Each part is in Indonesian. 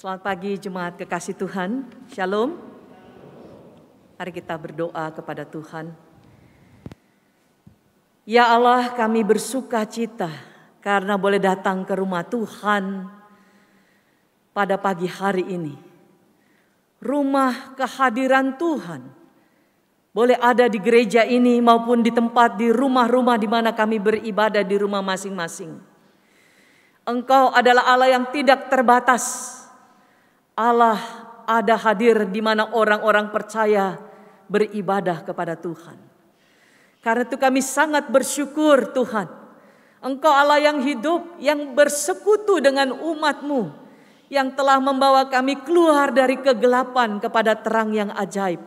Selamat pagi jemaat kekasih Tuhan, Shalom. Mari kita berdoa kepada Tuhan. Ya Allah, kami bersuka cita karena boleh datang ke rumah Tuhan pada pagi hari ini. Rumah kehadiran Tuhan boleh ada di gereja ini maupun di tempat di rumah-rumah di mana kami beribadah di rumah masing-masing. Engkau adalah Allah yang tidak terbatas. Allah ada hadir di mana orang-orang percaya beribadah kepada Tuhan. Karena itu kami sangat bersyukur Tuhan. Engkau Allah yang hidup, yang bersekutu dengan umat-Mu, yang telah membawa kami keluar dari kegelapan kepada terang yang ajaib.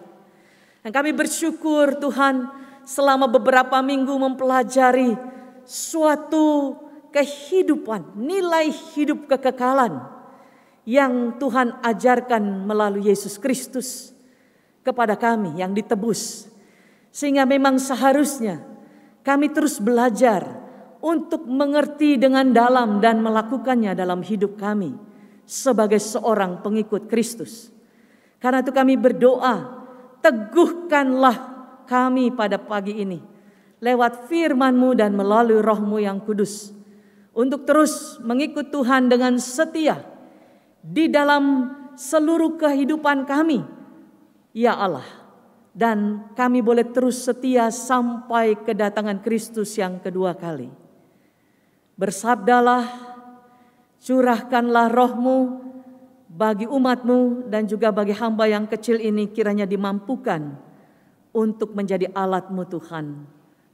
Dan kami bersyukur Tuhan selama beberapa minggu mempelajari suatu kehidupan, nilai hidup kekekalan yang Tuhan ajarkan melalui Yesus Kristus kepada kami yang ditebus. Sehingga memang seharusnya kami terus belajar untuk mengerti dengan dalam dan melakukannya dalam hidup kami sebagai seorang pengikut Kristus. Karena itu kami berdoa, teguhkanlah kami pada pagi ini lewat firman-Mu dan melalui Roh-Mu yang kudus untuk terus mengikut Tuhan dengan setia di dalam seluruh kehidupan kami, ya Allah. Dan kami boleh terus setia sampai kedatangan Kristus yang kedua kali. Bersabdalah, curahkanlah Roh-Mu bagi umat-Mu dan juga bagi hamba yang kecil ini kiranya dimampukan untuk menjadi alat-Mu Tuhan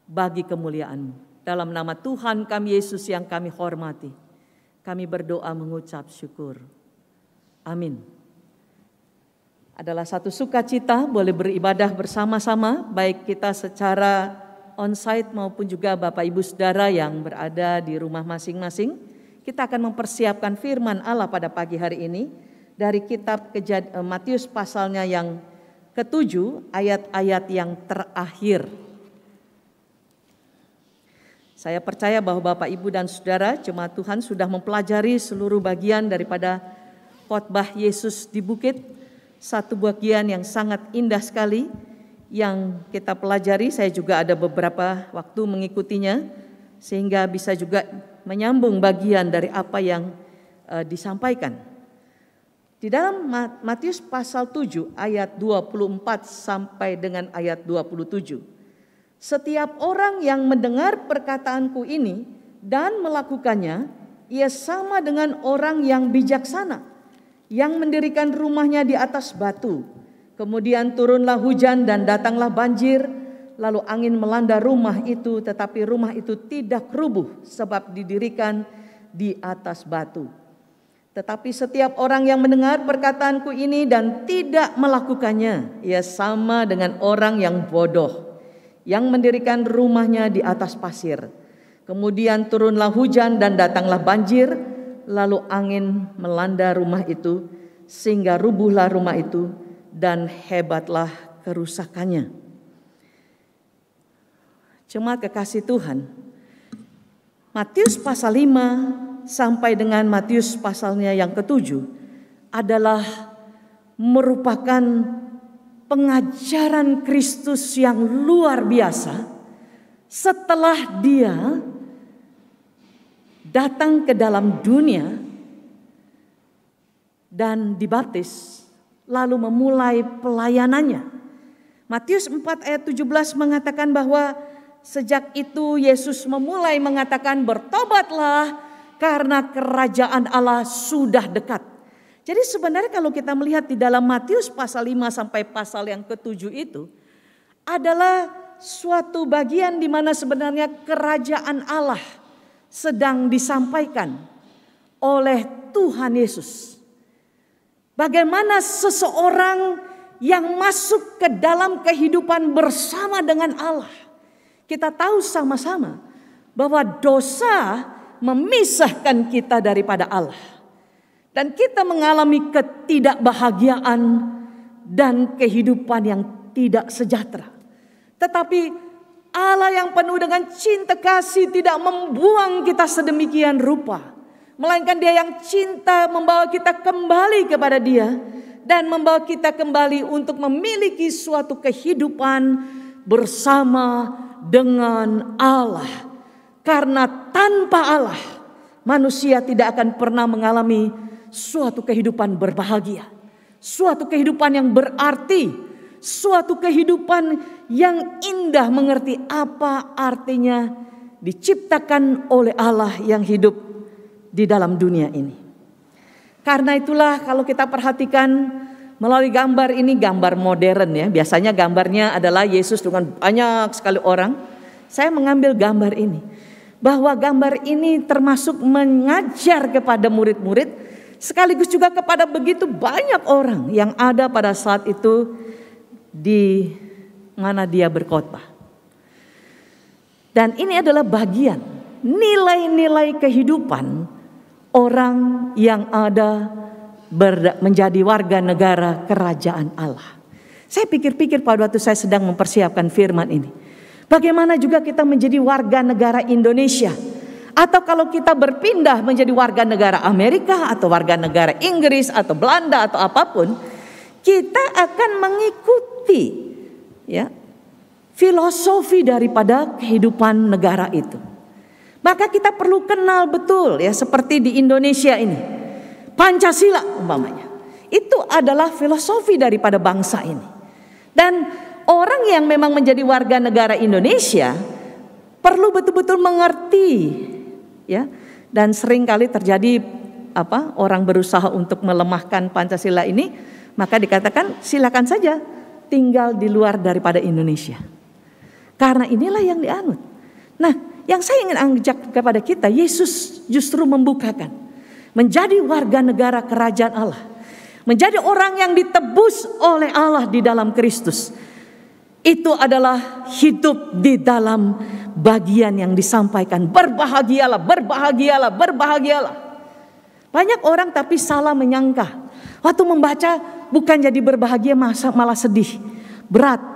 bagi kemuliaan-Mu. Dalam nama Tuhan kami Yesus yang kami hormati, kami berdoa mengucap syukur. Amin. Adalah satu sukacita boleh beribadah bersama-sama, baik kita secara onsite maupun juga Bapak Ibu Saudara yang berada di rumah masing-masing. Kita akan mempersiapkan firman Allah pada pagi hari ini dari kitab Matius pasalnya yang ke-7, ayat-ayat yang terakhir. Saya percaya bahwa Bapak Ibu dan Saudara jemaat Tuhan sudah mempelajari seluruh bagian daripada khotbah Yesus di bukit, satu bagian yang sangat indah sekali yang kita pelajari. Saya juga ada beberapa waktu mengikutinya sehingga bisa juga menyambung bagian dari apa yang disampaikan. Di dalam Matius pasal 7 ayat 24 sampai dengan ayat 27. Setiap orang yang mendengar perkataanku ini dan melakukannya, ia sama dengan orang yang bijaksana yang mendirikan rumahnya di atas batu. Kemudian turunlah hujan dan datanglah banjir, lalu angin melanda rumah itu, tetapi rumah itu tidak rubuh sebab didirikan di atas batu. Tetapi setiap orang yang mendengar perkataanku ini dan tidak melakukannya, ia sama dengan orang yang bodoh yang mendirikan rumahnya di atas pasir. Kemudian turunlah hujan dan datanglah banjir, lalu angin melanda rumah itu sehingga rubuhlah rumah itu dan hebatlah kerusakannya. Jemaat kekasih Tuhan, Matius pasal 5 sampai dengan Matius pasalnya yang ke-7 adalah merupakan pengajaran Kristus yang luar biasa setelah Dia datang ke dalam dunia dan dibaptis lalu memulai pelayanannya. Matius 4 ayat 17 mengatakan bahwa sejak itu Yesus memulai mengatakan, bertobatlah karena kerajaan Allah sudah dekat. Jadi sebenarnya kalau kita melihat di dalam Matius pasal 5 sampai pasal yang ke-7 itu adalah suatu bagian di mana sebenarnya kerajaan Allah sedang disampaikan oleh Tuhan Yesus. Bagaimana seseorang yang masuk ke dalam kehidupan bersama dengan Allah. Kita tahu sama-sama bahwa dosa memisahkan kita daripada Allah. Dan kita mengalami ketidakbahagiaan dan kehidupan yang tidak sejahtera. Tetapi Allah yang penuh dengan cinta kasih tidak membuang kita sedemikian rupa. melainkan Dia yang cinta membawa kita kembali kepada Dia dan membawa kita kembali untuk memiliki suatu kehidupan bersama dengan Allah. Karena tanpa Allah, manusia tidak akan pernah mengalami suatu kehidupan berbahagia, suatu kehidupan yang berarti, suatu kehidupan yang indah, mengerti apa artinya diciptakan oleh Allah yang hidup di dalam dunia ini. Karena itulah kalau kita perhatikan melalui gambar ini, gambar modern ya, biasanya gambarnya adalah Yesus dengan banyak sekali orang. Saya mengambil gambar ini, bahwa gambar ini termasuk mengajar kepada murid-murid, sekaligus juga kepada begitu banyak orang yang ada pada saat itu di mana Dia berkhotbah. Dan ini adalah bagian nilai-nilai kehidupan orang yang ada menjadi warga negara kerajaan Allah. Saya pikir-pikir pada waktu saya sedang mempersiapkan firman ini, bagaimana juga kita menjadi warga negara Indonesia, atau kalau kita berpindah menjadi warga negara Amerika atau warga negara Inggris atau Belanda atau apapun, kita akan mengikuti ya filosofi daripada kehidupan negara itu. Maka kita perlu kenal betul ya, seperti di Indonesia ini, Pancasila umpamanya, itu adalah filosofi daripada bangsa ini. Dan orang yang memang menjadi warga negara Indonesia perlu betul-betul mengerti ya. Dan seringkali terjadi orang berusaha untuk melemahkan Pancasila ini, maka dikatakan silakan saja tinggal di luar daripada Indonesia. Karena inilah yang dianut. Nah, yang saya ingin ajak kepada kita, Yesus justru membukakan menjadi warga negara kerajaan Allah, menjadi orang yang ditebus oleh Allah di dalam Kristus. Itu adalah hidup di dalam bagian yang disampaikan, berbahagialah, berbahagialah, berbahagialah. Banyak orang tapi salah menyangka, waktu membaca bukan jadi berbahagia, malah sedih, berat.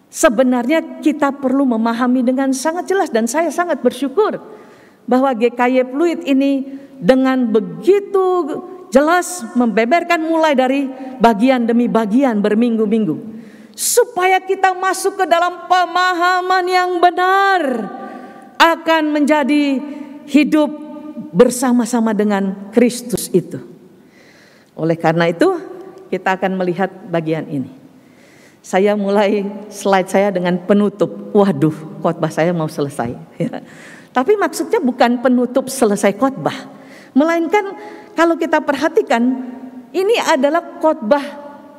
Sebenarnya kita perlu memahami dengan sangat jelas, dan saya sangat bersyukur bahwa GKY Pluit ini dengan begitu jelas membeberkan mulai dari bagian demi bagian berminggu-minggu, supaya kita masuk ke dalam pemahaman yang benar akan menjadi hidup bersama-sama dengan Kristus itu. Oleh karena itu kita akan melihat bagian ini. Saya mulai slide saya dengan penutup. Waduh, khotbah saya mau selesai. Tapi maksudnya bukan penutup selesai khotbah, melainkan kalau kita perhatikan ini adalah khotbah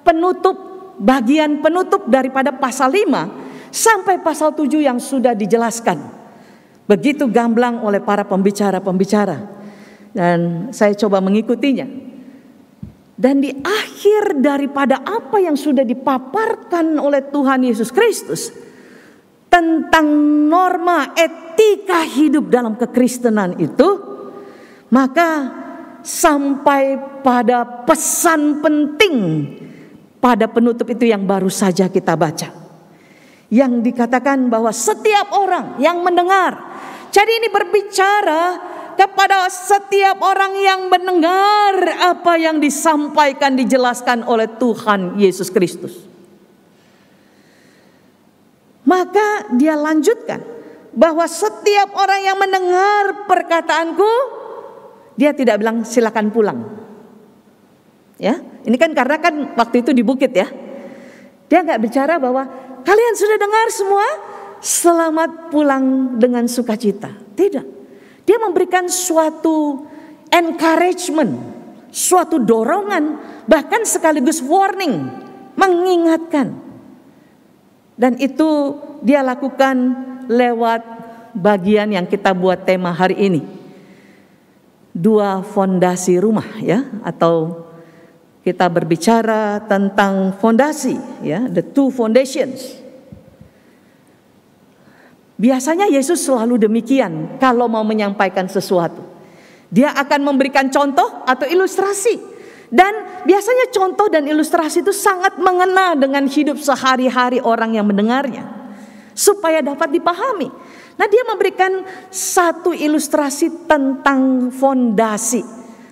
penutup, bagian penutup daripada pasal 5 sampai pasal 7 yang sudah dijelaskan begitu gamblang oleh para pembicara-pembicara. Dan saya coba mengikutinya. Dan di akhir daripada apa yang sudah dipaparkan oleh Tuhan Yesus Kristus tentang norma etika hidup dalam kekristenan itu, maka sampai pada pesan penting pada penutup itu yang baru saja kita baca, yang dikatakan bahwa setiap orang yang mendengar. Jadi ini berbicara kepada setiap orang yang mendengar apa yang disampaikan, dijelaskan oleh Tuhan Yesus Kristus. Maka dia lanjutkan bahwa setiap orang yang mendengar perkataanku, dia tidak bilang silakan pulang. Ya, ini kan karena kan waktu itu di bukit ya. Dia nggak bicara bahwa kalian sudah dengar semua, selamat pulang dengan sukacita. Tidak. Dia memberikan suatu encouragement, suatu dorongan, bahkan sekaligus warning, mengingatkan. Dan itu dia lakukan lewat bagian yang kita buat tema hari ini. 2 fondasi rumah ya, atau kita berbicara tentang fondasi ya, the 2 foundations. Biasanya Yesus selalu demikian kalau mau menyampaikan sesuatu. Dia akan memberikan contoh atau ilustrasi. Dan biasanya contoh dan ilustrasi itu sangat mengena dengan hidup sehari-hari orang yang mendengarnya, supaya dapat dipahami. Nah, dia memberikan satu ilustrasi tentang fondasi.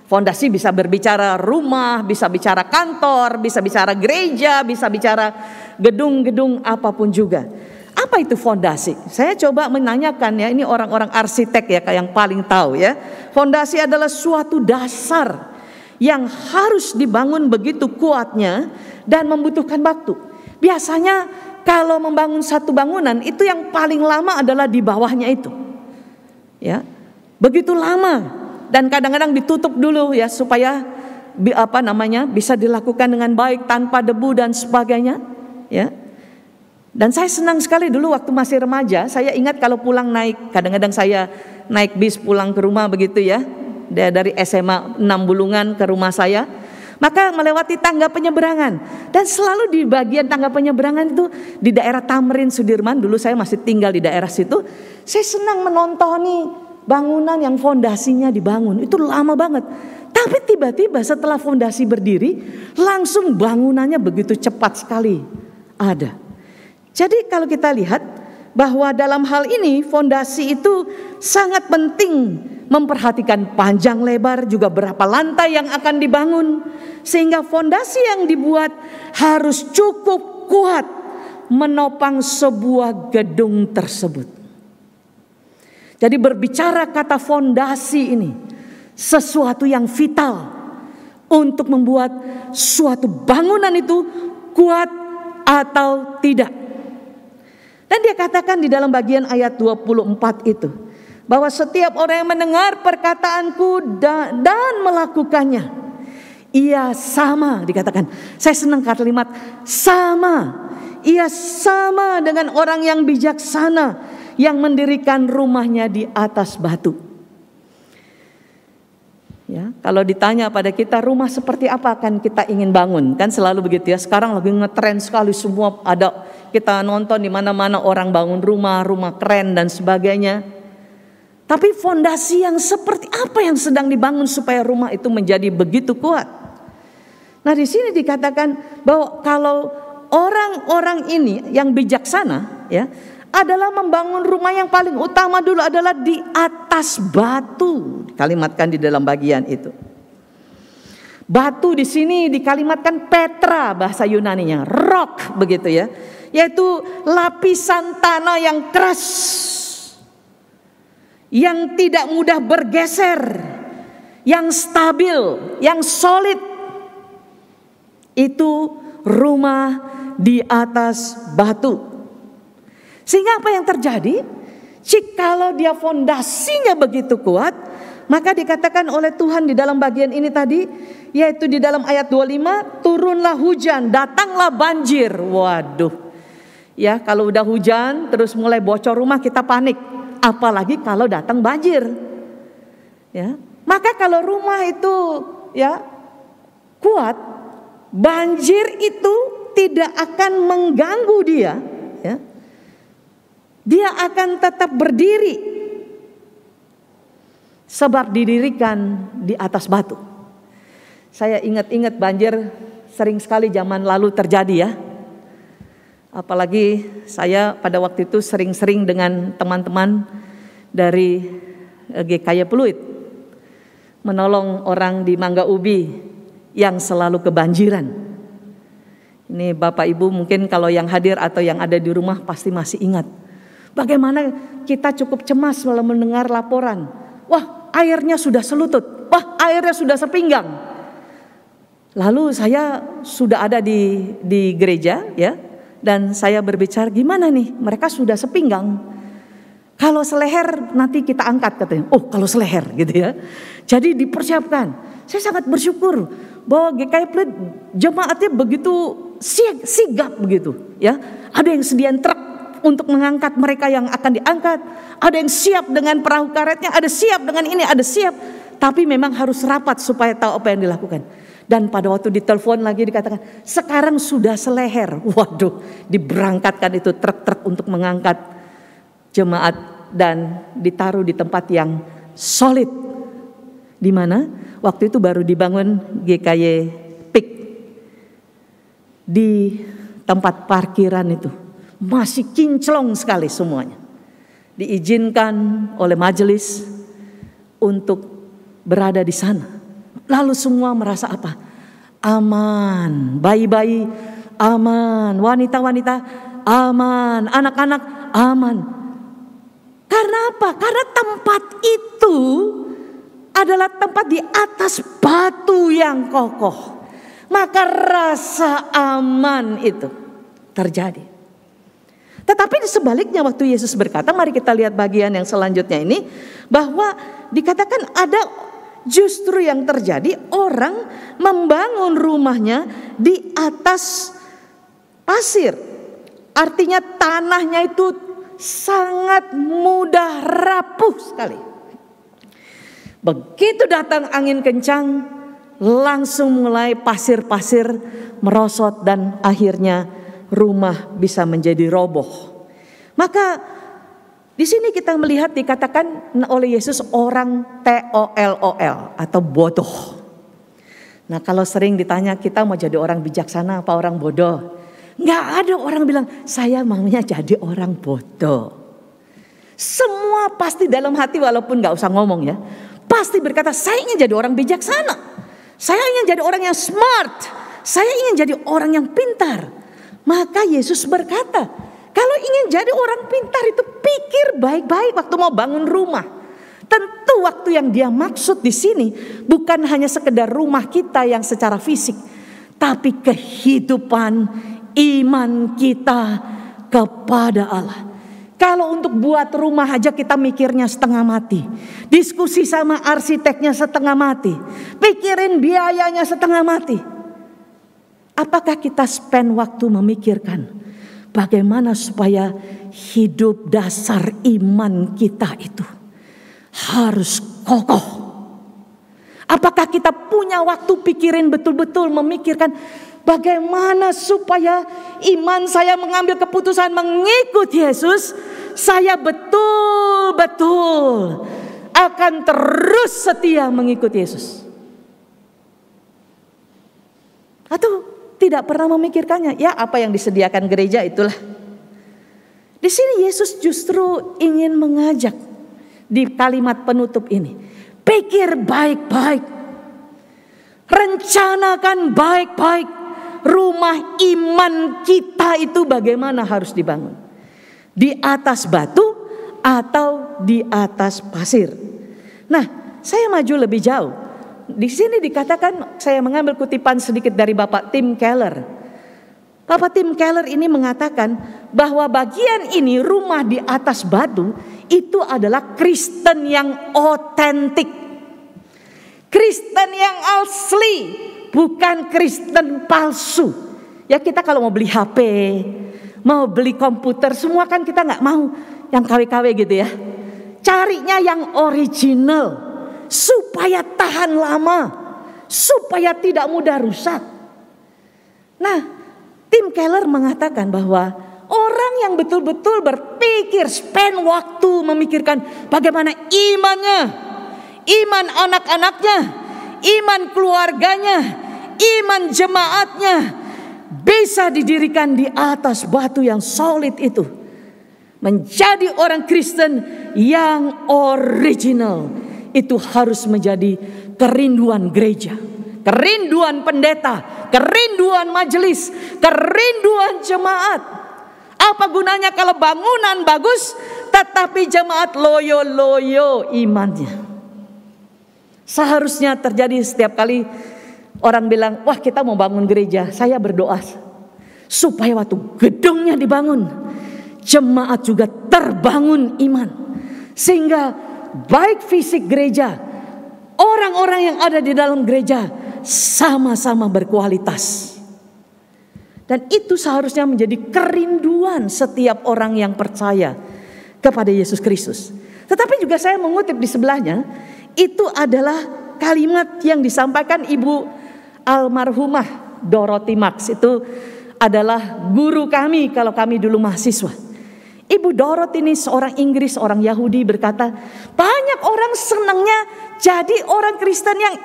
Fondasi bisa berbicara rumah, bisa bicara kantor, bisa bicara gereja, bisa bicara gedung-gedung apapun juga. Apa itu fondasi? Saya coba menanyakan ya, ini orang-orang arsitek ya yang paling tahu ya. Fondasi adalah suatu dasar yang harus dibangun begitu kuatnya dan membutuhkan waktu. Biasanya kalau membangun satu bangunan itu yang paling lama adalah di bawahnya itu. Ya. Begitu lama dan kadang-kadang ditutup dulu ya supaya bisa dilakukan dengan baik tanpa debu dan sebagainya, ya. Dan saya senang sekali dulu waktu masih remaja, saya ingat kalau pulang kadang-kadang saya naik bis pulang ke rumah begitu ya. Dari SMA 6 Bulungan ke rumah saya. Maka melewati tangga penyeberangan. Dan selalu di bagian tangga penyeberangan itu di daerah Tamrin Sudirman, dulu saya masih tinggal di daerah situ. Saya senang menontoni bangunan yang fondasinya dibangun. Itu lama banget. Tapi tiba-tiba setelah fondasi berdiri, langsung bangunannya begitu cepat sekali ada. Jadi kalau kita lihat bahwa dalam hal ini fondasi itu sangat penting, memperhatikan panjang lebar juga berapa lantai yang akan dibangun, sehingga fondasi yang dibuat harus cukup kuat menopang sebuah gedung tersebut. Jadi berbicara kata fondasi ini sesuatu yang vital untuk membuat suatu bangunan itu kuat atau tidak. Dan dia katakan di dalam bagian ayat 24 itu, bahwa setiap orang yang mendengar perkataanku dan melakukannya, ia sama, dikatakan. Saya senang kalimat sama. Ia sama dengan orang yang bijaksana yang mendirikan rumahnya di atas batu. Ya, kalau ditanya pada kita rumah seperti apa akan kita ingin bangun, kan selalu begitu ya. Sekarang lagi ngetren sekali, semua ada, kita nonton di mana-mana orang bangun rumah keren dan sebagainya. Tapi fondasi yang seperti apa yang sedang dibangun supaya rumah itu menjadi begitu kuat? Nah, di sini dikatakan bahwa kalau orang-orang ini yang bijaksana ya, adalah membangun rumah yang paling utama dulu adalah di atas batu. Dikalimatkan di dalam bagian itu. Batu di sini dikalimatkan Petra bahasa Yunaninya, rock begitu ya. Yaitu lapisan tanah yang keras, yang tidak mudah bergeser, yang stabil, yang solid. Itu rumah di atas batu. Sehingga apa yang terjadi? Jikalau dia fondasinya begitu kuat, maka dikatakan oleh Tuhan di dalam bagian ini tadi, yaitu di dalam ayat 25, turunlah hujan, datanglah banjir. Waduh. Ya, kalau udah hujan terus mulai bocor rumah kita panik. Apalagi kalau datang banjir. Ya. Maka kalau rumah itu ya kuat, banjir itu tidak akan mengganggu dia, ya. Dia akan tetap berdiri sebab didirikan di atas batu. Saya ingat-ingat banjir sering sekali zaman lalu terjadi ya. Apalagi saya pada waktu itu sering-sering dengan teman-teman dari GKY Pluit menolong orang di Mangga Ubi yang selalu kebanjiran. Ini Bapak Ibu mungkin kalau yang hadir atau yang ada di rumah pasti masih ingat. Bagaimana kita cukup cemas kalau mendengar laporan. Wah, airnya sudah selutut. Wah, airnya sudah sepinggang. Lalu saya sudah ada di gereja ya. Dan saya berbicara gimana nih, mereka sudah sepinggang. Kalau seleher nanti kita angkat katanya. Oh, kalau seleher gitu ya. Jadi dipersiapkan. Saya sangat bersyukur bahwa GKY Pluit jemaatnya begitu sigap begitu ya. Ada yang sediain truk untuk mengangkat mereka yang akan diangkat. Ada yang siap dengan perahu karetnya, ada siap dengan ini, ada siap. Tapi memang harus rapat supaya tahu apa yang dilakukan. Dan pada waktu ditelepon lagi dikatakan, sekarang sudah seleher. Waduh, diberangkatkan itu truk-truk untuk mengangkat jemaat dan ditaruh di tempat yang solid. Di mana? Waktu itu baru dibangun GKY PIK. Di tempat parkiran itu masih kinclong sekali semuanya. diizinkan oleh majelis untuk berada di sana. Lalu semua merasa apa? Aman, bayi-bayi aman, wanita-wanita aman, anak-anak aman. Karena apa? Karena tempat itu adalah tempat di atas batu yang kokoh. Maka rasa aman itu terjadi. Tetapi sebaliknya waktu Yesus berkata, mari kita lihat bagian yang selanjutnya ini, bahwa dikatakan ada justru yang terjadi, orang membangun rumahnya di atas pasir. Artinya tanahnya itu sangat mudah rapuh sekali. Begitu datang angin kencang, langsung mulai pasir-pasir merosot dan akhirnya rumah bisa menjadi roboh. Maka di sini kita melihat dikatakan oleh Yesus orang TOLOL atau bodoh. Nah, kalau sering ditanya kita mau jadi orang bijaksana apa orang bodoh? Nggak ada orang bilang saya maunya jadi orang bodoh. Semua pasti dalam hati walaupun nggak usah ngomong ya, pasti berkata saya ingin jadi orang bijaksana. Saya ingin jadi orang yang smart. Saya ingin jadi orang yang pintar. Maka Yesus berkata, kalau ingin jadi orang pintar itu pikir baik-baik waktu mau bangun rumah. Tentu waktu yang dia maksud di sini bukan hanya sekedar rumah kita yang secara fisik, tapi kehidupan iman kita kepada Allah. Kalau untuk buat rumah aja kita mikirnya setengah mati, diskusi sama arsiteknya setengah mati, pikirin biayanya setengah mati. Apakah kita spend waktu memikirkan bagaimana supaya hidup dasar iman kita itu harus kokoh? Apakah kita punya waktu pikirin betul-betul memikirkan bagaimana supaya iman saya mengambil keputusan mengikut Yesus, saya betul-betul akan terus setia mengikut Yesus? Atau tidak pernah memikirkannya? Ya, apa yang disediakan gereja itulah. Di sini Yesus justru ingin mengajak di kalimat penutup ini. Pikir baik-baik. Rencanakan baik-baik. Rumah iman kita itu bagaimana harus dibangun? Di atas batu atau di atas pasir? Nah, saya maju lebih jauh. Di sini dikatakan, saya mengambil kutipan sedikit dari Bapak Tim Keller. Bapak Tim Keller ini mengatakan bahwa bagian ini rumah di atas batu itu adalah Kristen yang otentik. Kristen yang asli, bukan Kristen palsu. Ya kita kalau mau beli HP, mau beli komputer, semua kan kita nggak mau yang KW-KW gitu ya. Carinya yang original. Supaya tahan lama, supaya tidak mudah rusak. Nah, Tim Keller mengatakan bahwa orang yang betul-betul berpikir, spend waktu memikirkan bagaimana imannya, iman anak-anaknya, iman keluarganya, iman jemaatnya bisa didirikan di atas batu yang solid itu, menjadi orang Kristen yang original. Itu harus menjadi kerinduan gereja, kerinduan pendeta, kerinduan majelis, kerinduan jemaat. Apa gunanya kalau bangunan bagus tetapi jemaat loyo-loyo imannya? Seharusnya terjadi setiap kali orang bilang, wah kita mau bangun gereja, saya berdoa supaya waktu gedungnya dibangun, jemaat juga terbangun iman. Sehingga baik fisik gereja, orang-orang yang ada di dalam gereja sama-sama berkualitas. Dan itu seharusnya menjadi kerinduan setiap orang yang percaya kepada Yesus Kristus. Tetapi juga saya mengutip di sebelahnya, itu adalah kalimat yang disampaikan Ibu almarhumah Dorothy Marx. Itu adalah guru kami kalau kami dulu mahasiswa. Ibu Dorothy ini seorang Inggris, orang Yahudi, berkata, banyak orang senangnya jadi orang Kristen yang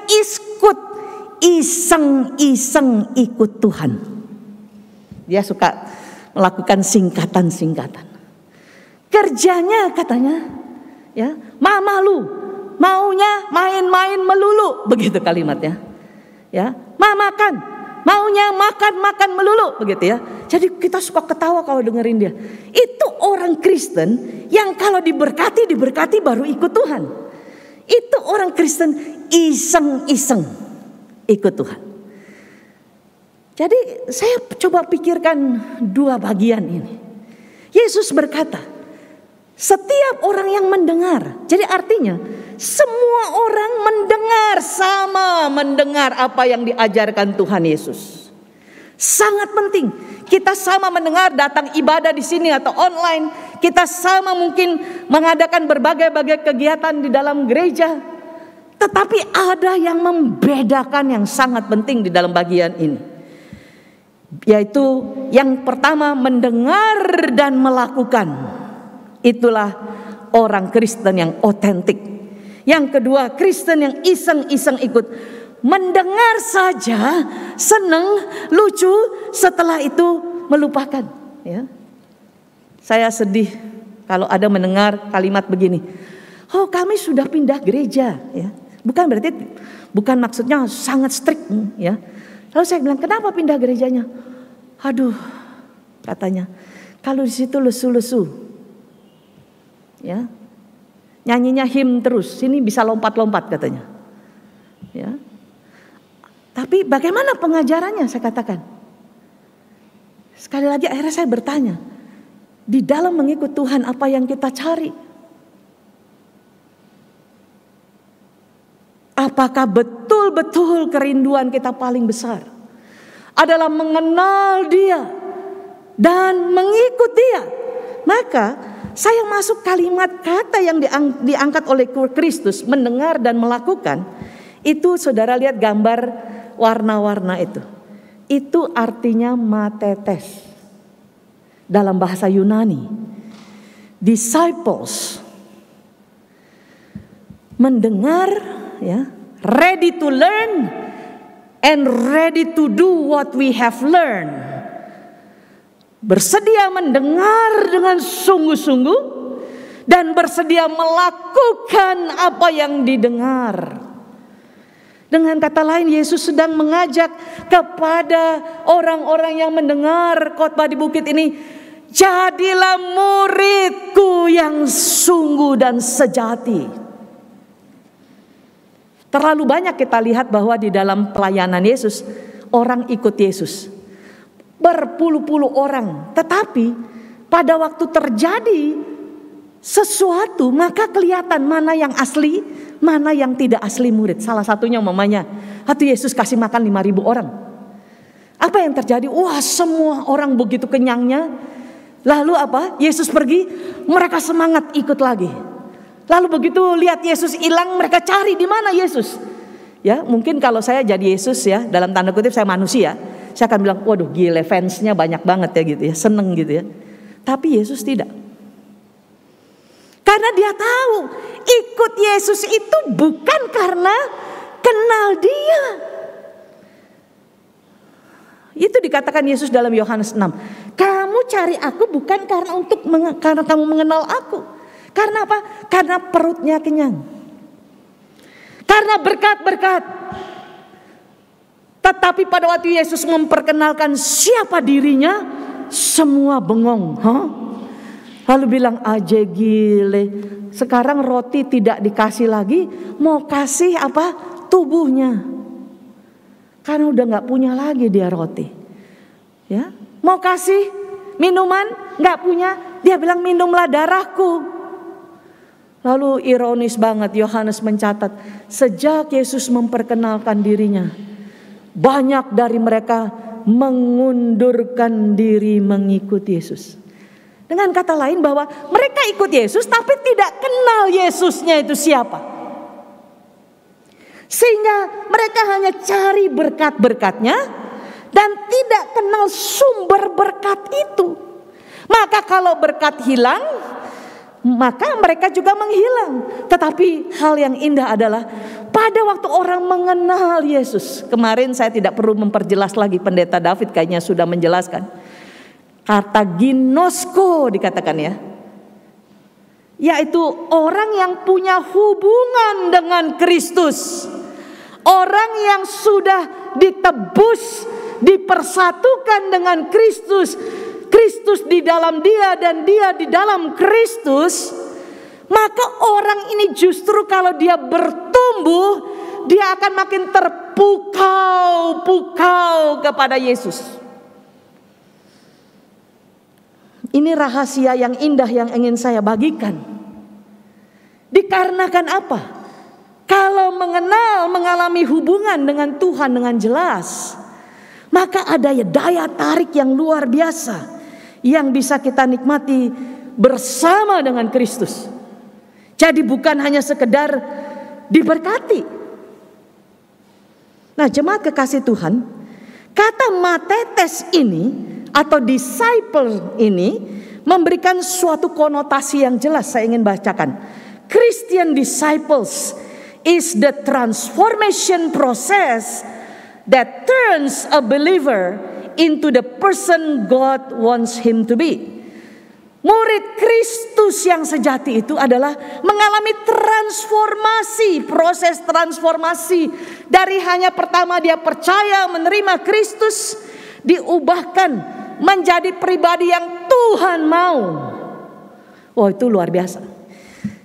iseng-iseng ikut Tuhan. Dia suka melakukan singkatan-singkatan. Kerjanya katanya, ya, mama lu maunya main-main melulu, begitu kalimatnya. Ya, makan, maunya makan melulu, begitu ya. Jadi kita suka ketawa kalau dengerin dia. Itu orang Kristen yang kalau diberkati baru ikut Tuhan. Itu orang Kristen iseng-iseng ikut Tuhan. Jadi saya coba pikirkan dua bagian ini. Yesus berkata, setiap orang yang mendengar. Jadi artinya semua orang mendengar apa yang diajarkan Tuhan Yesus. Sangat penting. Kita sama mendengar, datang ibadah di sini atau online. Kita sama mungkin mengadakan berbagai kegiatan di dalam gereja. Tetapi ada yang membedakan yang sangat penting di dalam bagian ini. Yaitu yang pertama, mendengar dan melakukan. Itulah orang Kristen yang otentik. Yang kedua, Kristen yang iseng-iseng ikut. Mendengar saja, senang, lucu, setelah itu melupakan. Ya. Saya sedih kalau ada mendengar kalimat begini. Oh, kami sudah pindah gereja. Ya. Bukan maksudnya sangat strict. Ya. Lalu saya bilang, kenapa pindah gerejanya? Aduh, katanya, kalau di situ lesu-lesu. Ya. Nyanyinya hymn terus, sini bisa lompat-lompat katanya. Ya. Tapi bagaimana pengajarannya, saya katakan. Sekali lagi akhirnya saya bertanya, di dalam mengikut Tuhan apa yang kita cari? Apakah betul-betul kerinduan kita paling besar adalah mengenal Dia dan mengikut Dia? Maka saya masuk kalimat kata yang diangkat oleh Kristus, mendengar dan melakukan. Itu saudara lihat gambar warna-warna itu. Itu artinya matetes. Dalam bahasa Yunani. Disciples. Mendengar, ya, ready to learn and ready to do what we have learned. Bersedia mendengar dengan sungguh-sungguh dan bersedia melakukan apa yang didengar. Dengan kata lain, Yesus sedang mengajak kepada orang-orang yang mendengar khotbah di bukit ini, jadilah muridku yang sungguh dan sejati. Terlalu banyak kita lihat bahwa di dalam pelayanan Yesus, orang ikut Yesus. Berpuluh-puluh orang. Tetapi pada waktu terjadi sesuatu, maka kelihatan mana yang asli, mana yang tidak asli murid. Salah satunya umpamanya, waktu Yesus kasih makan 5.000 orang. Apa yang terjadi? Wah, semua orang begitu kenyangnya. Lalu apa? Yesus pergi, mereka semangat ikut lagi. Lalu begitu lihat Yesus hilang, mereka cari di mana Yesus. Ya, mungkin kalau saya jadi Yesus ya, dalam tanda kutip saya manusia, saya akan bilang, waduh gile, fansnya banyak banget ya gitu ya, seneng gitu ya. Tapi Yesus tidak. Karena dia tahu ikut Yesus itu bukan karena kenal Dia. Itu dikatakan Yesus dalam Yohanes 6. Kamu cari aku bukan karena kamu mengenal aku. Karena apa? Karena perutnya kenyang. Karena berkat-berkat. Tetapi pada waktu Yesus memperkenalkan siapa dirinya, semua bengong. Lalu bilang, aja gile, sekarang roti tidak dikasih lagi, mau kasih apa? Tubuhnya. Karena udah gak punya lagi dia roti. Ya, mau kasih minuman, gak punya, dia bilang minumlah darahku. Lalu ironis banget Yohanes mencatat, sejak Yesus memperkenalkan dirinya, banyak dari mereka mengundurkan diri mengikut Yesus. Dengan kata lain bahwa mereka ikut Yesus tapi tidak kenal Yesusnya itu siapa. Sehingga mereka hanya cari berkat-berkatnya dan tidak kenal sumber berkat itu. Maka kalau berkat hilang, maka mereka juga menghilang. Tetapi hal yang indah adalah pada waktu orang mengenal Yesus. Kemarin saya tidak perlu memperjelas lagi, Pendeta David kayaknya sudah menjelaskan. Kata ginosko dikatakan ya. yaitu orang yang punya hubungan dengan Kristus. Orang yang sudah ditebus, dipersatukan dengan Kristus. Kristus di dalam dia dan dia di dalam Kristus. Maka orang ini justru kalau dia bertumbuh, dia akan makin terpukau kepada Yesus. Ini rahasia yang indah yang ingin saya bagikan. Dikarenakan apa? Kalau mengalami hubungan dengan Tuhan dengan jelas, maka ada daya tarik yang luar biasa yang bisa kita nikmati bersama dengan Kristus. Jadi bukan hanya sekedar diberkati. Nah, jemaat kekasih Tuhan, kata matetes ini atau disciple ini memberikan suatu konotasi yang jelas. Saya ingin bacakan. Christian disciples is the transformation process that turns a believer into the person God wants him to be. Murid Kristus yang sejati itu adalah mengalami transformasi, proses transformasi. Dari hanya pertama dia percaya menerima Kristus, diubahkan menjadi pribadi yang Tuhan mau. Wah, itu luar biasa.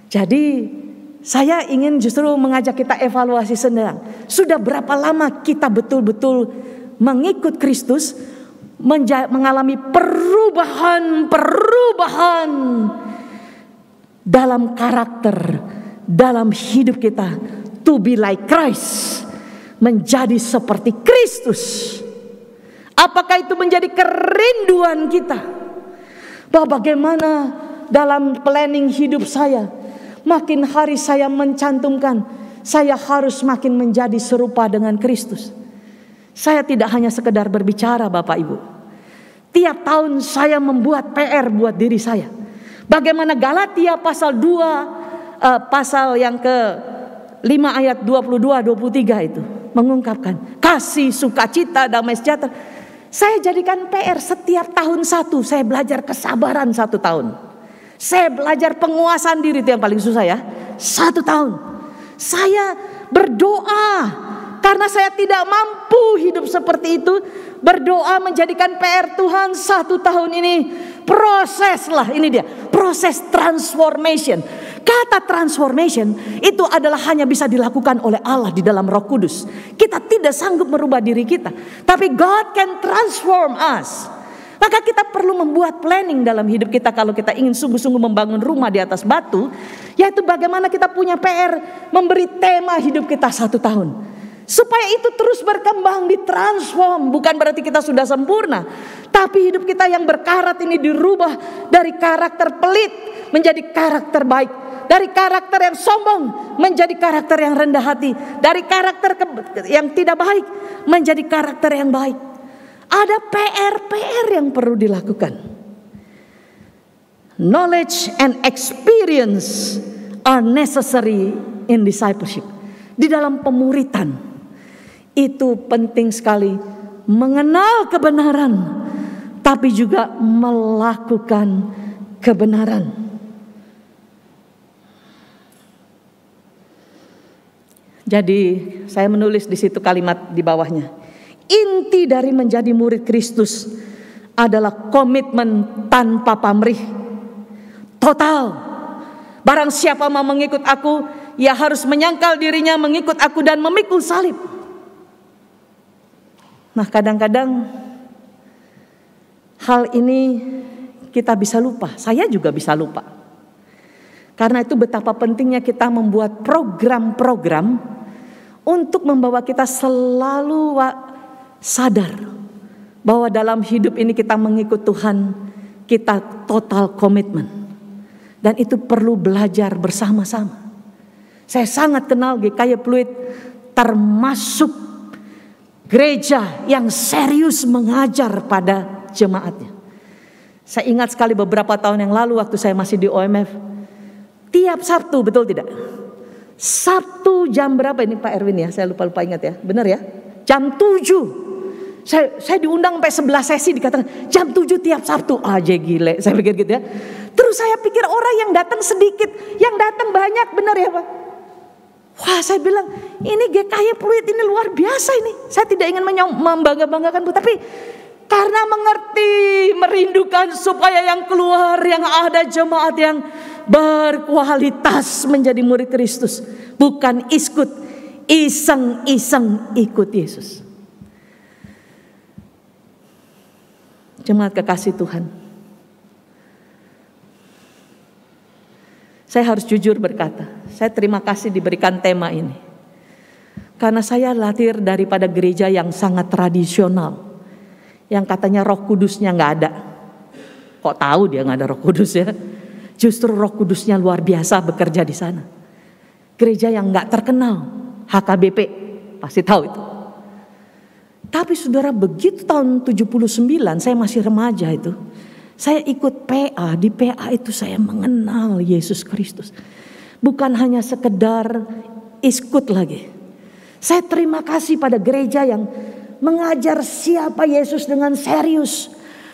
Jadi saya ingin justru mengajak kita evaluasi sedang. Sudah berapa lama kita betul-betul mengikut Kristus, mengalami perubahan dalam karakter, dalam hidup kita, to be like Christ, menjadi seperti Kristus. Apakah itu menjadi kerinduan kita? Bahwa bagaimana dalam planning hidup saya, makin hari saya mencantumkan, saya harus makin menjadi serupa dengan Kristus. Saya tidak hanya sekedar berbicara, Bapak Ibu. Tiap tahun saya membuat PR buat diri saya. Bagaimana Galatia pasal 2, pasal yang ke-5 ayat 22-23 itu mengungkapkan kasih, sukacita, damai sejahtera. Saya jadikan PR setiap tahun satu. Saya belajar kesabaran 1 tahun. Saya belajar penguasaan diri, itu yang paling susah ya. 1 tahun. Saya berdoa karena saya tidak mampu hidup seperti itu. Berdoa menjadikan PR Tuhan 1 tahun ini. Proseslah, ini dia, proses transformation. Kata transformation itu adalah hanya bisa dilakukan oleh Allah di dalam Roh Kudus. Kita tidak sanggup merubah diri kita, tapi God can transform us. Maka kita perlu membuat planning dalam hidup kita kalau kita ingin sungguh-sungguh membangun rumah di atas batu, yaitu bagaimana kita punya PR memberi tema hidup kita 1 tahun. Supaya itu terus berkembang, ditransform. Bukan berarti kita sudah sempurna, tapi hidup kita yang berkarat ini dirubah dari karakter pelit menjadi karakter baik, dari karakter yang sombong menjadi karakter yang rendah hati, dari karakter yang tidak baik menjadi karakter yang baik. Ada PR yang perlu dilakukan. Knowledge and experience are necessary in discipleship. Di dalam pemuritan itu penting sekali mengenal kebenaran, tapi juga melakukan kebenaran. Jadi saya menulis di situ kalimat di bawahnya. Inti dari menjadi murid Kristus adalah komitmen tanpa pamrih. Total. Barang siapa mau mengikut aku, ia harus menyangkal dirinya, mengikut aku dan memikul salib. Nah, kadang-kadang hal ini kita bisa lupa. Saya juga bisa lupa. Karena itu betapa pentingnya kita membuat program-program untuk membawa kita selalu sadar bahwa dalam hidup ini kita mengikut Tuhan, kita total komitmen. Dan itu perlu belajar bersama-sama. Saya sangat kenal GKY Pluit termasuk gereja yang serius mengajar pada jemaatnya. Saya ingat sekali beberapa tahun yang lalu waktu saya masih di OMF. Tiap Sabtu, betul tidak? Sabtu jam berapa ini Pak Erwin ya? Saya lupa ingat ya. Benar ya? Jam 7. Saya diundang sampai 11 sesi, dikatakan jam 7 tiap Sabtu. Aja gile, saya pikir gitu ya. Terus saya pikir orang yang datang sedikit, yang datang banyak, benar ya Pak? Wah, saya bilang ini GKY Pluit ini luar biasa ini. Saya tidak ingin membangga-banggakan Bu, tapi karena mengerti, merindukan supaya yang keluar, yang ada jemaat yang berkualitas menjadi murid Kristus. Bukan iseng-iseng ikut Yesus. Jemaat kekasih Tuhan, saya harus jujur berkata, saya terima kasih diberikan tema ini. Karena saya lahir daripada gereja yang sangat tradisional, yang katanya Roh Kudusnya gak ada. Kok tahu dia gak ada Roh Kudus ya? Justru Roh Kudusnya luar biasa bekerja di sana. Gereja yang gak terkenal, HKBP, pasti tahu itu. Tapi saudara, begitu tahun 79, saya masih remaja itu, saya ikut PA. Di PA itu saya mengenal Yesus Kristus. Bukan hanya sekedar ikut lagi. Saya terima kasih pada gereja yang mengajar siapa Yesus dengan serius.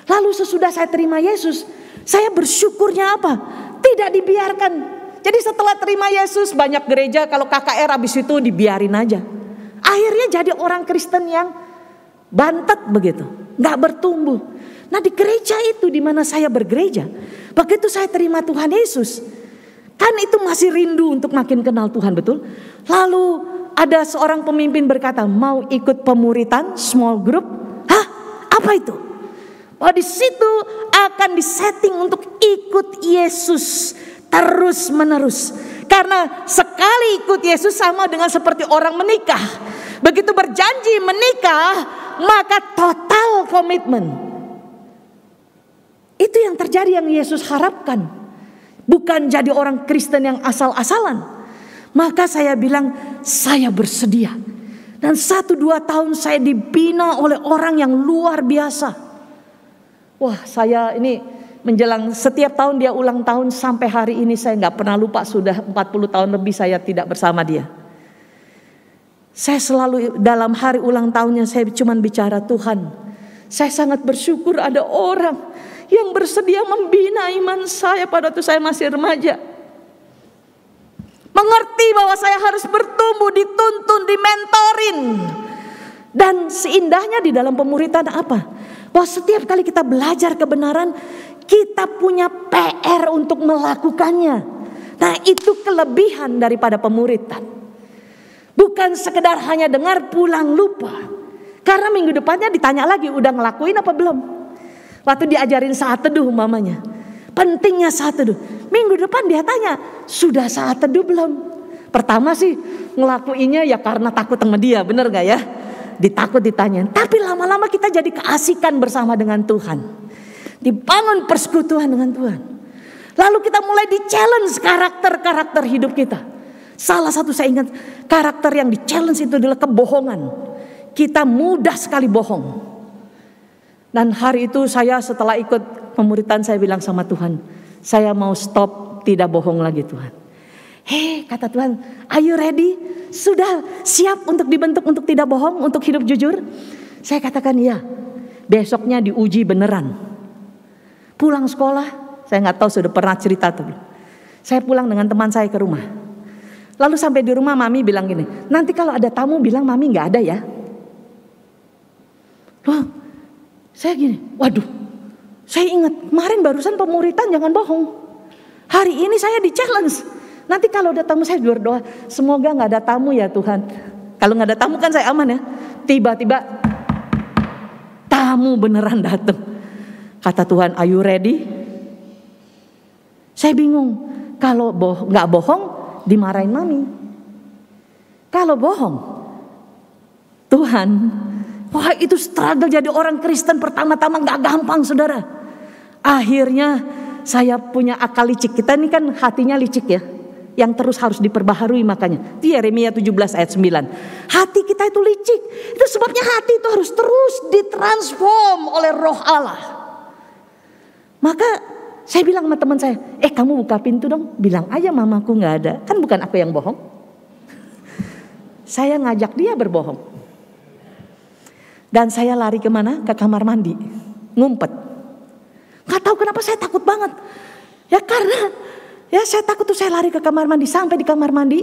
Lalu sesudah saya terima Yesus, saya bersyukurnya apa? Tidak dibiarkan. Jadi setelah terima Yesus, banyak gereja kalau KKR habis itu dibiarin aja. Akhirnya jadi orang Kristen yang bantet begitu, nggak bertumbuh. Nah di gereja itu di mana saya bergereja, begitu saya terima Tuhan Yesus, kan itu masih rindu untuk makin kenal Tuhan, betul? Lalu ada seorang pemimpin berkata, mau ikut pemuritan small group? Hah? Apa itu? Oh di situ akan disetting untuk ikut Yesus terus menerus. Karena sekali ikut Yesus sama dengan seperti orang menikah. Begitu berjanji menikah, maka total komitmen. Itu yang terjadi, yang Yesus harapkan. Bukan jadi orang Kristen yang asal-asalan. Maka saya bilang, saya bersedia. Dan 1-2 tahun saya dibina oleh orang yang luar biasa. Wah, saya ini menjelang setiap tahun dia ulang tahun sampai hari ini saya gak pernah lupa. Sudah 40 tahun lebih saya tidak bersama dia. Saya selalu dalam hari ulang tahunnya saya cuma bicara, Tuhan, saya sangat bersyukur ada orang yang bersedia membina iman saya pada waktu saya masih remaja. Mengerti bahwa saya harus bertumbuh, dituntun, dimentorin. Dan seindahnya di dalam pemuritan apa? Bahwa setiap kali kita belajar kebenaran, kita punya PR untuk melakukannya. Nah itu kelebihan daripada pemuritan. Bukan sekedar hanya dengar pulang lupa. Karena minggu depannya ditanya lagi, udah ngelakuin apa belum? Waktu diajarin saat teduh umpamanya, pentingnya saat teduh. Minggu depan dia tanya, sudah saat teduh belum? Pertama sih ngelakuinnya ya karena takut sama dia, bener gak ya? Ditakut ditanya. Tapi lama-lama kita jadi keasikan bersama dengan Tuhan. Dibangun persekutuan dengan Tuhan. Lalu kita mulai di-challenge karakter-karakter hidup kita. Salah satu saya ingat karakter yang di-challenge itu adalah kebohongan. Kita mudah sekali bohong. Dan hari itu saya setelah ikut pemuritan saya bilang sama Tuhan, saya mau stop tidak bohong lagi Tuhan. Hei kata Tuhan, are you ready? Sudah siap untuk dibentuk untuk tidak bohong, untuk hidup jujur? Saya katakan iya. Besoknya diuji beneran. Pulang sekolah, saya gak tahu sudah pernah cerita tuh. Saya pulang dengan teman saya ke rumah. Lalu sampai di rumah mami bilang gini, nanti kalau ada tamu bilang mami gak ada ya. Loh, saya gini, waduh, saya ingat kemarin barusan pemuritan jangan bohong. Hari ini saya di-challenge. Nanti kalau ada tamu saya berdoa, semoga gak ada tamu ya Tuhan. Kalau gak ada tamu kan saya aman ya. Tiba-tiba tamu beneran datang. Kata Tuhan, are you ready? Saya bingung, kalau gak bohong dimarahin mami. Kalau bohong, Tuhan, wah itu struggle jadi orang Kristen pertama-tama gak gampang saudara. Akhirnya saya punya akal licik. Kita ini kan hatinya licik ya, yang terus harus diperbaharui makanya. Itu Yeremia 17 ayat 9. Hati kita itu licik. Itu sebabnya hati itu harus terus ditransform oleh Roh Allah. Maka saya bilang sama teman saya, kamu buka pintu dong. Bilang aja mamaku gak ada. Kan bukan aku yang bohong. Saya ngajak dia berbohong. Dan saya lari kemana? Ke kamar mandi, ngumpet. Gak tahu kenapa saya takut banget. Ya karena saya takut tuh, saya lari ke kamar mandi. Sampai di kamar mandi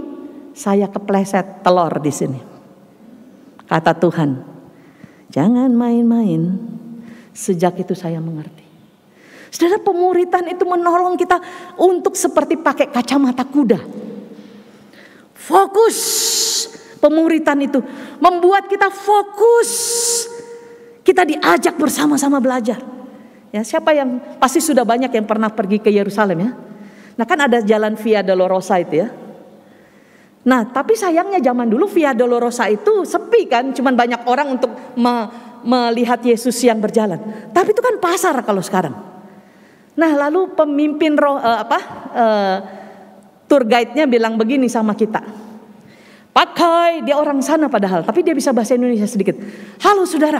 saya kepleset telur di sini. Kata Tuhan, jangan main-main. Sejak itu saya mengerti. Saudara, pemuritan itu menolong kita untuk seperti pakai kacamata kuda. Fokus. Pemuritan itu membuat kita fokus. Kita diajak bersama-sama belajar. Ya, siapa yang pasti sudah banyak yang pernah pergi ke Yerusalem ya. Nah kan ada jalan Via Dolorosa itu ya. Nah tapi sayangnya zaman dulu Via Dolorosa itu sepi kan. Cuman banyak orang untuk melihat Yesus yang berjalan. Tapi itu kan pasar kalau sekarang. Nah lalu pemimpin tour guide-nya bilang begini sama kita. Pakai, dia orang sana padahal, tapi dia bisa bahasa Indonesia sedikit. Halo saudara,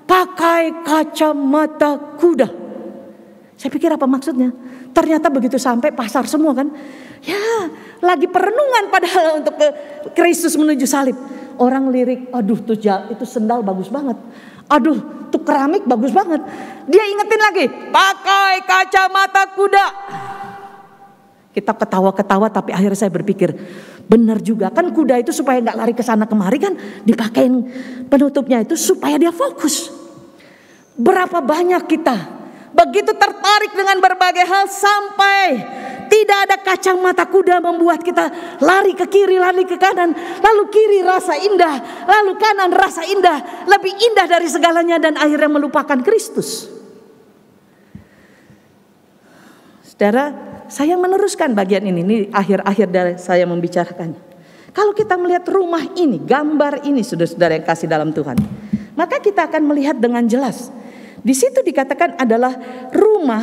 pakai kacamata kuda. Saya pikir apa maksudnya? Ternyata begitu sampai pasar semua kan. Ya lagi perenungan padahal untuk ke Kristus menuju salib. Orang lirik, aduh tuh itu sendal bagus banget. Aduh tuh keramik bagus banget. Dia ingetin lagi, pakai kacamata kuda. Kita ketawa-ketawa tapi akhirnya saya berpikir, benar juga kan kuda itu supaya gak lari ke sana kemari kan dipakein penutupnya itu supaya dia fokus. Berapa banyak kita begitu tertarik dengan berbagai hal sampai tidak ada kacamata kuda membuat kita lari ke kiri, lari ke kanan. Lalu kiri rasa indah, lalu kanan rasa indah. Lebih indah dari segalanya dan akhirnya melupakan Kristus. Saudara, saya meneruskan bagian ini akhir-akhir dari saya membicarakannya. Kalau kita melihat rumah ini, gambar ini saudara-saudara yang kasih dalam Tuhan, maka kita akan melihat dengan jelas. Di situ dikatakan adalah rumah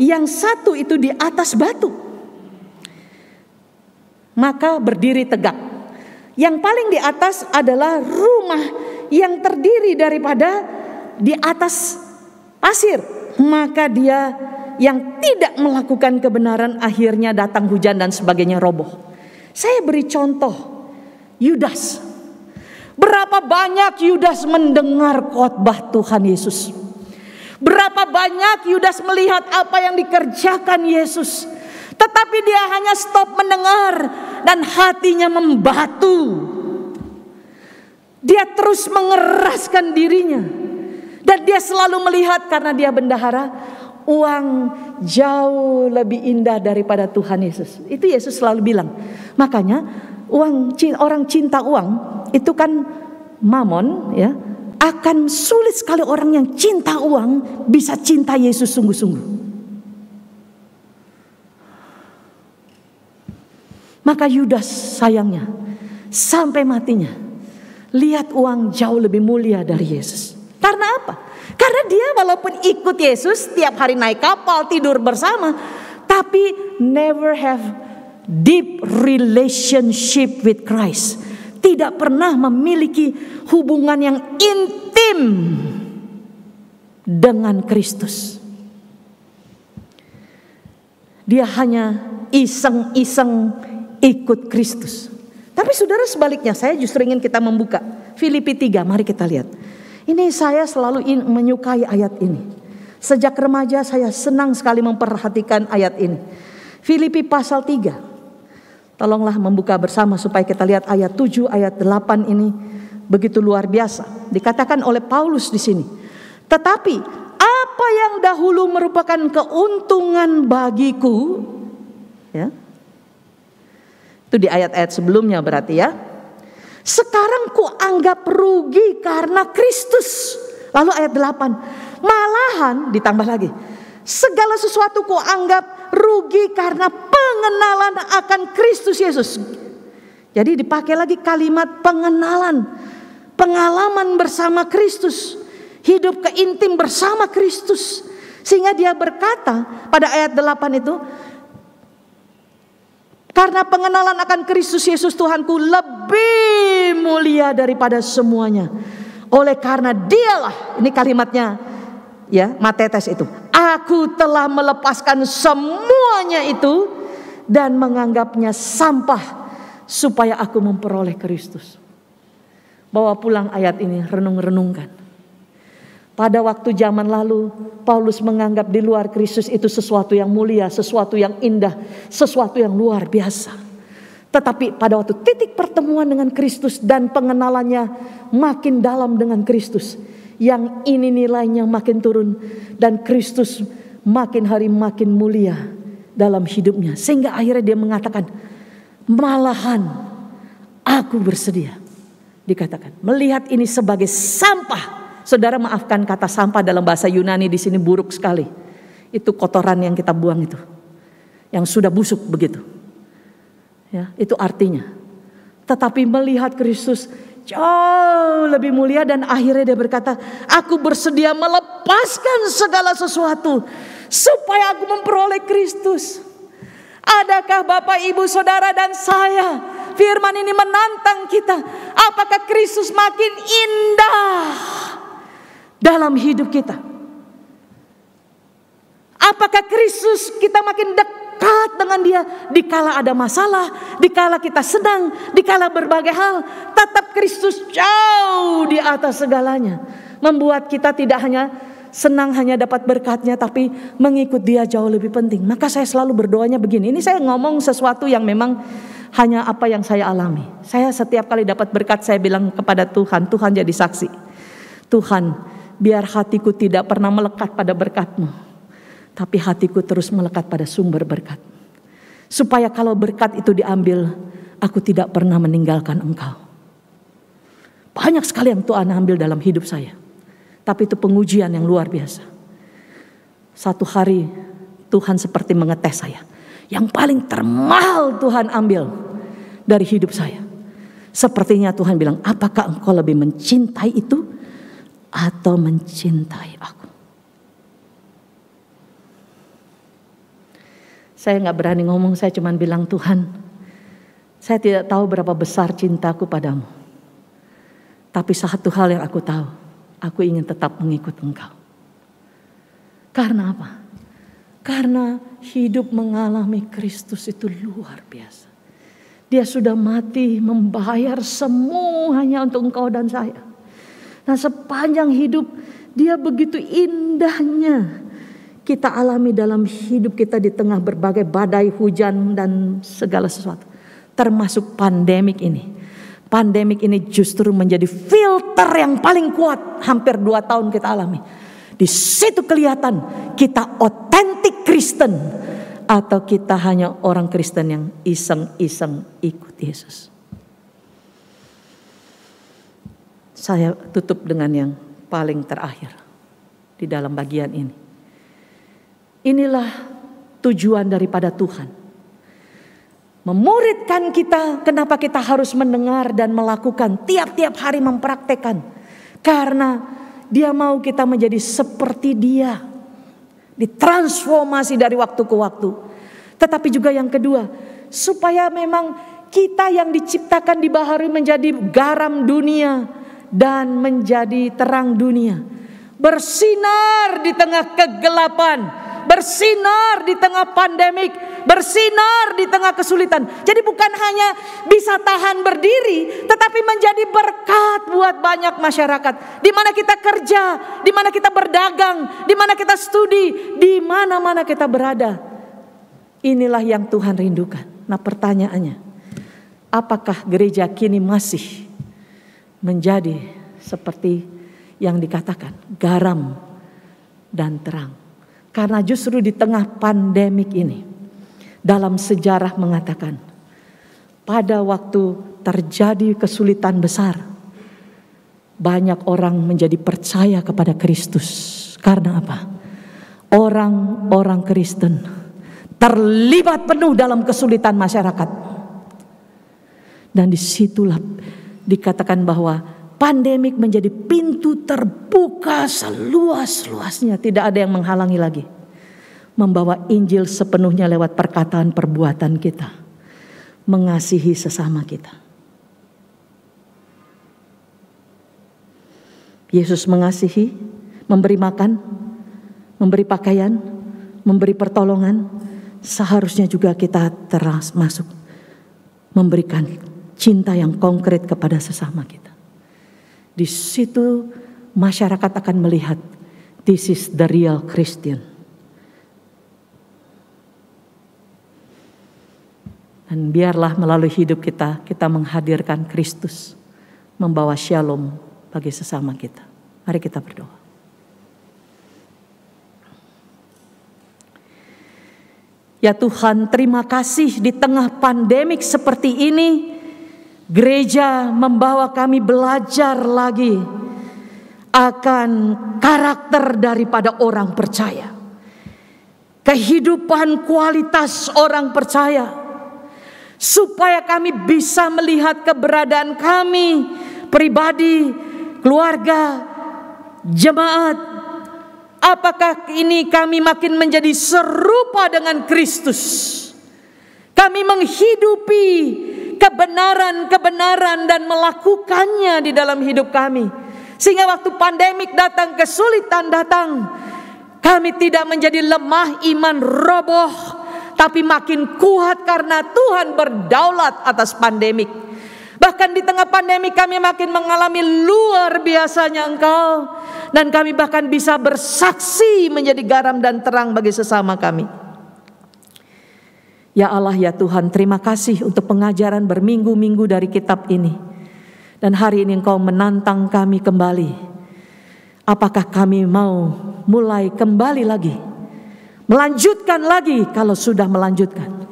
yang satu itu di atas batu, maka berdiri tegak. Yang paling di atas adalah rumah yang terdiri daripada di atas pasir, maka dia yang tidak melakukan kebenaran akhirnya datang hujan dan sebagainya roboh. Saya beri contoh Yudas. Berapa banyak Yudas mendengar khotbah Tuhan Yesus. Berapa banyak Yudas melihat apa yang dikerjakan Yesus. Tetapi dia hanya stop mendengar dan hatinya membatu. Dia terus mengeraskan dirinya. Dan dia selalu melihat karena dia bendahara, uang jauh lebih indah daripada Tuhan Yesus. Itu Yesus selalu bilang. Makanya orang cinta uang itu kan mamon ya. Akan sulit sekali orang yang cinta uang bisa cinta Yesus sungguh-sungguh. Maka Yudas sayangnya sampai matinya lihat uang jauh lebih mulia dari Yesus. Karena apa? Karena dia walaupun ikut Yesus tiap hari naik kapal tidur bersama, tapi never have deep relationship with Christ. Tidak pernah memiliki hubungan yang intim dengan Kristus. Dia hanya iseng-iseng ikut Kristus. Tapi saudara sebaliknya, saya justru ingin kita membuka Filipi 3, mari kita lihat. Ini saya selalu menyukai ayat ini. Sejak remaja saya senang sekali memperhatikan ayat ini. Filipi pasal 3. Tolonglah membuka bersama supaya kita lihat ayat 7, ayat 8 ini begitu luar biasa. Dikatakan oleh Paulus di sini. Tetapi apa yang dahulu merupakan keuntungan bagiku, ya. Itu di ayat-ayat sebelumnya berarti ya. Sekarang ku anggap rugi karena Kristus. Lalu ayat 8. Malahan ditambah lagi. Segala sesuatu ku anggap rugi karena pengenalan akan Kristus Yesus. Jadi dipakai lagi kalimat pengenalan. Pengalaman bersama Kristus. Hidup keintim bersama Kristus. Sehingga dia berkata pada ayat 8 itu. Karena pengenalan akan Kristus Yesus Tuhanku lebih mulia daripada semuanya. Oleh karena dialah, ini kalimatnya ya, Matetes itu. Aku telah melepaskan semuanya itu dan menganggapnya sampah supaya aku memperoleh Kristus. Bawa pulang ayat ini, renung-renungkan. Pada waktu zaman lalu, Paulus menganggap di luar Kristus itu sesuatu yang mulia, sesuatu yang indah, sesuatu yang luar biasa. Tetapi pada waktu titik pertemuan dengan Kristus dan pengenalannya makin dalam dengan Kristus, yang ini nilainya makin turun dan Kristus makin hari makin mulia dalam hidupnya. Sehingga akhirnya dia mengatakan, malahan aku bersedia. Dikatakan, melihat ini sebagai sampah. Saudara maafkan kata sampah dalam bahasa Yunani di sini buruk sekali. Itu kotoran yang kita buang itu. Yang sudah busuk begitu. Ya, itu artinya. Tetapi melihat Kristus jauh lebih mulia dan akhirnya dia berkata, aku bersedia melepaskan segala sesuatu supaya aku memperoleh Kristus. Adakah Bapak, Ibu, Saudara dan saya, firman ini menantang kita, apakah Kristus makin indah dalam hidup kita? Apakah Kristus kita makin dekat dengan dia dikala ada masalah, dikala kita senang, dikala berbagai hal, tetap Kristus jauh di atas segalanya, membuat kita tidak hanya senang hanya dapat berkatnya, tapi mengikut dia jauh lebih penting. Maka saya selalu berdoanya begini, ini saya ngomong sesuatu yang memang hanya apa yang saya alami. Saya setiap kali dapat berkat saya bilang kepada Tuhan, Tuhan jadi saksi. Tuhan, biar hatiku tidak pernah melekat pada berkat-Mu, tapi hatiku terus melekat pada sumber berkat. Supaya kalau berkat itu diambil, aku tidak pernah meninggalkan Engkau. Banyak sekali yang Tuhan ambil dalam hidup saya. Tapi itu pengujian yang luar biasa. Satu hari Tuhan seperti mengetes saya. Yang paling termahal Tuhan ambil dari hidup saya. Sepertinya Tuhan bilang, apakah engkau lebih mencintai itu atau mencintai aku? Saya gak berani ngomong, saya cuma bilang, Tuhan, saya tidak tahu berapa besar cintaku padamu. Tapi satu hal yang aku tahu, aku ingin tetap mengikut Engkau. Karena apa? Karena hidup mengalami Kristus itu luar biasa. Dia sudah mati membayar semuanya untuk engkau dan saya. Nah, sepanjang hidup dia begitu indahnya kita alami dalam hidup kita di tengah berbagai badai, hujan dan segala sesuatu. Termasuk pandemik ini. Pandemik ini justru menjadi filter yang paling kuat hampir 2 tahun kita alami. Di situ kelihatan kita otentik Kristen atau kita hanya orang Kristen yang iseng-iseng ikut Yesus. Saya tutup dengan yang paling terakhir di dalam bagian ini. Inilah tujuan daripada Tuhan. Memuridkan kita, kenapa kita harus mendengar dan melakukan tiap-tiap hari mempraktekkan. Karena Dia mau kita menjadi seperti Dia. Ditransformasi dari waktu ke waktu. Tetapi juga yang kedua, supaya memang kita yang diciptakan dibaharui menjadi garam dunia dan menjadi terang dunia. Bersinar di tengah kegelapan, bersinar di tengah pandemik, bersinar di tengah kesulitan. Jadi bukan hanya bisa tahan berdiri, tetapi menjadi berkat buat banyak masyarakat. Di mana kita kerja, di mana kita berdagang, di mana kita studi, di mana-mana kita berada. Inilah yang Tuhan rindukan. Nah, pertanyaannya, apakah gereja kini masih menjadi seperti yang dikatakan garam dan terang? Karena justru di tengah pandemik ini, dalam sejarah mengatakan, pada waktu terjadi kesulitan besar, banyak orang menjadi percaya kepada Kristus. Karena apa? Orang-orang Kristen terlibat penuh dalam kesulitan masyarakat. Dan disitulah dikatakan bahwa pandemik menjadi pintu terbuka seluas-luasnya. Tidak ada yang menghalangi lagi. Membawa Injil sepenuhnya lewat perkataan perbuatan kita. Mengasihi sesama kita. Yesus mengasihi, memberi makan, memberi pakaian, memberi pertolongan. Seharusnya juga kita termasuk memberikan cinta yang konkret kepada sesama kita. Di situ masyarakat akan melihat this is the real Christian. Dan biarlah melalui hidup kita menghadirkan Kristus, membawa shalom bagi sesama kita. Mari kita berdoa. Ya Tuhan, terima kasih di tengah pandemik seperti ini, gereja membawa kami belajar lagi akan karakter daripada orang percaya. Kehidupan kualitas orang percaya. Supaya kami bisa melihat keberadaan kami, pribadi, keluarga, jemaat. Apakah ini kami makin menjadi serupa dengan Kristus? Kami menghidupi kebenaran-kebenaran dan melakukannya di dalam hidup kami. Sehingga waktu pandemik datang, kesulitan datang, kami tidak menjadi lemah iman, roboh, tapi makin kuat karena Tuhan berdaulat atas pandemik. Bahkan di tengah pandemi kami makin mengalami luar biasanya Engkau. Dan kami bahkan bisa bersaksi menjadi garam dan terang bagi sesama kami. Ya Allah, ya Tuhan, terima kasih untuk pengajaran berminggu-minggu dari kitab ini. Dan hari ini Engkau menantang kami kembali. Apakah kami mau mulai kembali lagi? Melanjutkan lagi kalau sudah melanjutkan.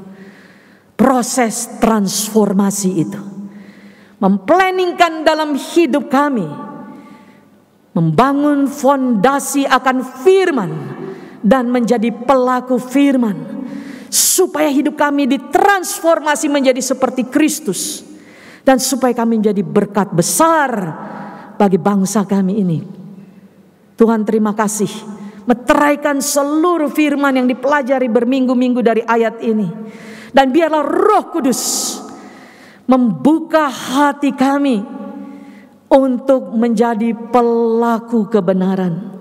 Proses transformasi itu. Memplanningkan dalam hidup kami, membangun fondasi akan firman dan menjadi pelaku firman, supaya hidup kami ditransformasi menjadi seperti Kristus, dan supaya kami menjadi berkat besar bagi bangsa kami ini. Tuhan, terima kasih, meteraikan seluruh firman yang dipelajari berminggu-minggu dari ayat ini, dan biarlah Roh Kudus membuka hati kami untuk menjadi pelaku kebenaran.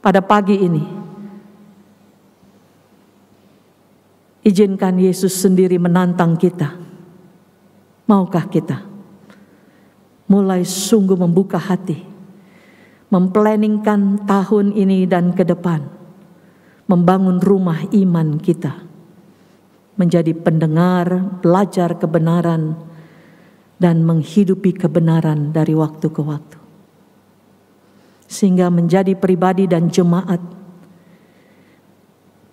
Pada pagi ini, izinkan Yesus sendiri menantang kita. Maukah kita mulai sungguh membuka hati, memplanningkan tahun ini dan ke depan, membangun rumah iman kita, menjadi pendengar, belajar kebenaran, dan menghidupi kebenaran dari waktu ke waktu. Sehingga menjadi pribadi dan jemaat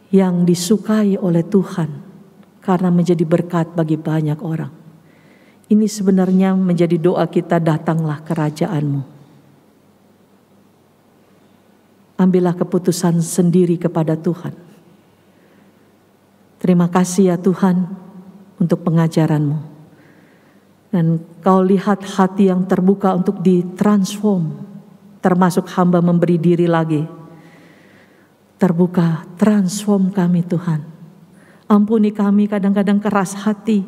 yang disukai oleh Tuhan karena menjadi berkat bagi banyak orang. Ini sebenarnya menjadi doa kita, datanglah kerajaan-Mu. Ambillah keputusan sendiri kepada Tuhan. Terima kasih ya Tuhan untuk pengajaran-Mu. Dan Kau lihat hati yang terbuka untuk ditransform, termasuk hamba memberi diri lagi. Terbuka, transform kami Tuhan. Ampuni kami kadang-kadang keras hati.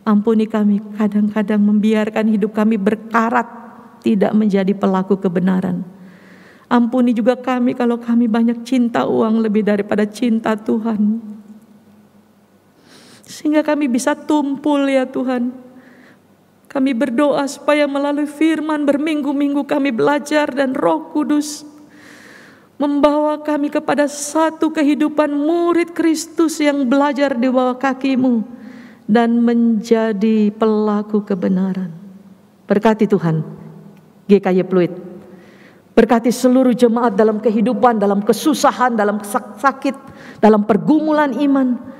Ampuni kami kadang-kadang membiarkan hidup kami berkarat, tidak menjadi pelaku kebenaran. Ampuni juga kami kalau kami banyak cinta uang lebih daripada cinta Tuhan. Sehingga kami bisa tumpul ya Tuhan. Kami berdoa supaya melalui firman berminggu-minggu kami belajar, dan Roh Kudus membawa kami kepada satu kehidupan murid Kristus yang belajar di bawah kaki-Mu dan menjadi pelaku kebenaran. Berkati Tuhan GKY Pluit. Berkati seluruh jemaat dalam kehidupan, dalam kesusahan, dalam sakit, dalam pergumulan iman.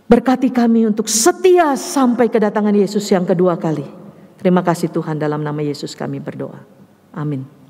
Berkati kami untuk setia sampai kedatangan Yesus yang kedua kali. Terima kasih Tuhan, dalam nama Yesus kami berdoa. Amin.